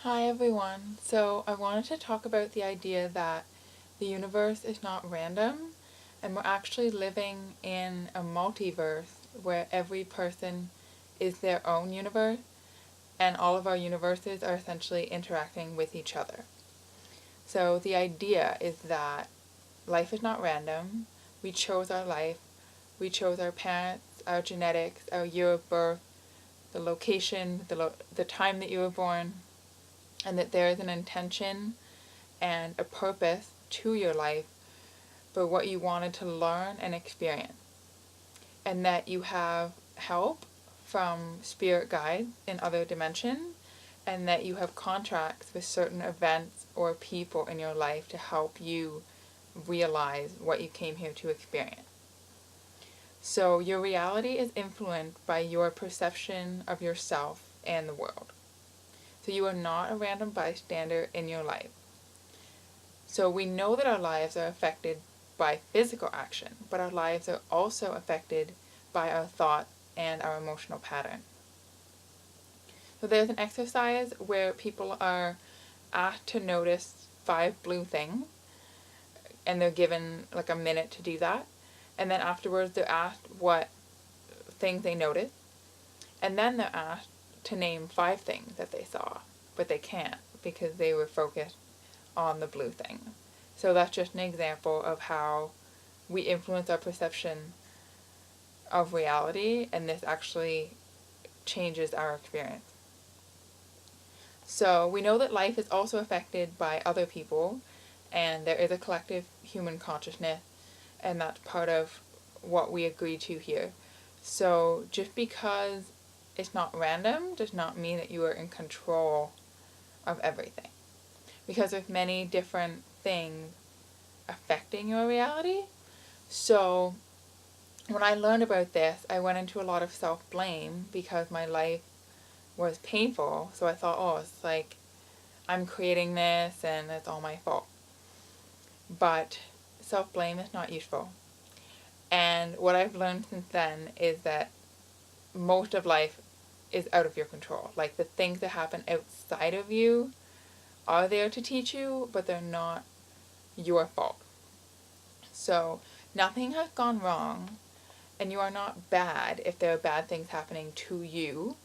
Hi everyone. So I wanted to talk about the idea that the universe is not random and we're actually living in a multiverse where every person is their own universe and all of our universes are essentially interacting with each other. So the idea is that life is not random. We chose our life. We chose our parents, our genetics, our year of birth, the location, the time that you were born, and that there is an intention and a purpose to your life for what you wanted to learn and experience, and that you have help from spirit guides in other dimensions, and that you have contracts with certain events or people in your life to help you realize what you came here to experience. So your reality is influenced by your perception of yourself and the world. So you are not a random bystander in your life. So we know that our lives are affected by physical action, but our lives are also affected by our thoughts and our emotional pattern. So there's an exercise where people are asked to notice 5 blue things, and they're given like a minute to do that. And then afterwards they're asked what things they noticed, and then they're asked to name 5 things that they saw, but they can't because they were focused on the blue thing. So that's just an example of how we influence our perception of reality, and this actually changes our experience. So we know that life is also affected by other people, and there is a collective human consciousness, and that's part of what we agree to here. So just because it's not random does not mean that you are in control of everything, because there's many different things affecting your reality. So when I learned about this, I went into a lot of self-blame because my life was painful. So I thought, oh, it's like I'm creating this and it's all my fault. But self-blame is not useful. And what I've learned since then is that most of life is out of your control. Like the things that happen outside of you are there to teach you, but they're not your fault. So nothing has gone wrong, and you are not bad if there are bad things happening to you,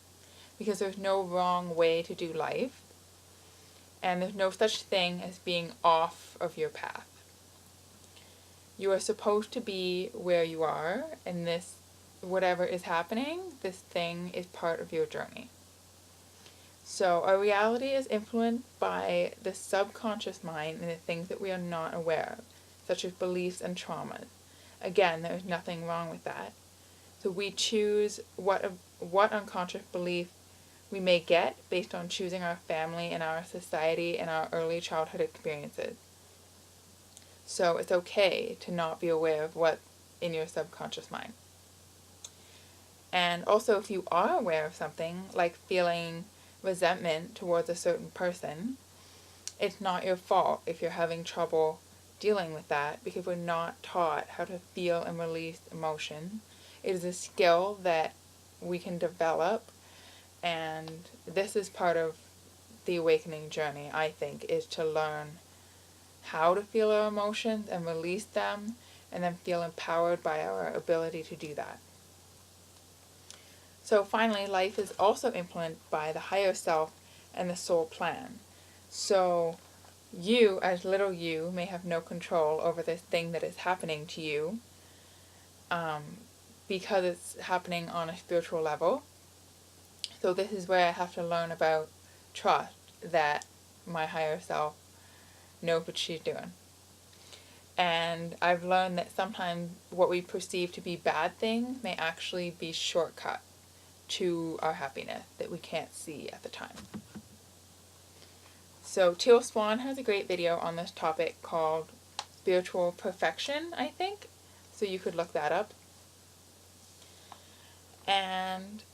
because there's no wrong way to do life, and there's no such thing as being off of your path. You are supposed to be where you are, and this, whatever is happening, this thing is part of your journey. So our reality is influenced by the subconscious mind and the things that we are not aware of, such as beliefs and traumas. Again, there is nothing wrong with that. So we choose what unconscious belief we may get based on choosing our family and our society and our early childhood experiences. So it's okay to not be aware of what's in your subconscious mind. And also, if you are aware of something, like feeling resentment towards a certain person, it's not your fault if you're having trouble dealing with that, because we're not taught how to feel and release emotion. It is a skill that we can develop, and this is part of the awakening journey, I think, is to learn how to feel our emotions and release them, and then feel empowered by our ability to do that. So finally, life is also influenced by the higher self and the soul plan. So you, as little you, may have no control over this thing that is happening to you, because it's happening on a spiritual level. So this is where I have to learn about trust, that my higher self knows what she's doing. And I've learned that sometimes what we perceive to be bad things may actually be shortcut to our happiness that we can't see at the time. So Teal Swan has a great video on this topic called Spiritual Perfection, I think. So you could look that up. And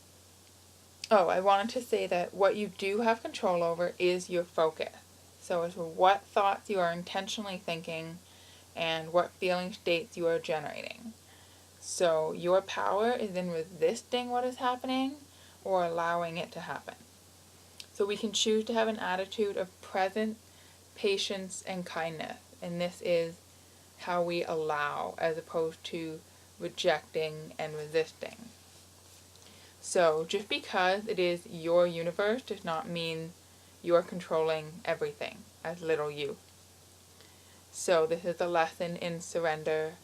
I wanted to say that what you do have control over is your focus. So it's what thoughts you are intentionally thinking and what feeling states you are generating. So your power is in resisting what is happening or allowing it to happen. So we can choose to have an attitude of presence, patience, and kindness. And this is how we allow as opposed to rejecting and resisting. So just because it is your universe does not mean you're controlling everything as little you. So this is a lesson in surrender,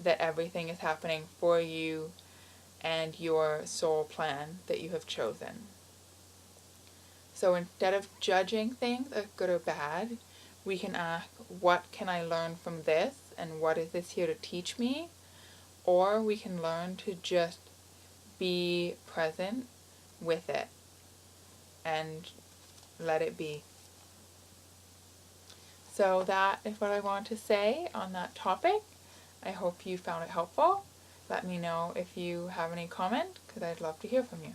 that everything is happening for you and your soul plan that you have chosen. So instead of judging things as good or bad, we can ask, what can I learn from this, and what is this here to teach me? Or we can learn to just be present with it and let it be. So that is what I want to say on that topic. I hope you found it helpful. Let me know if you have any comment, because I'd love to hear from you.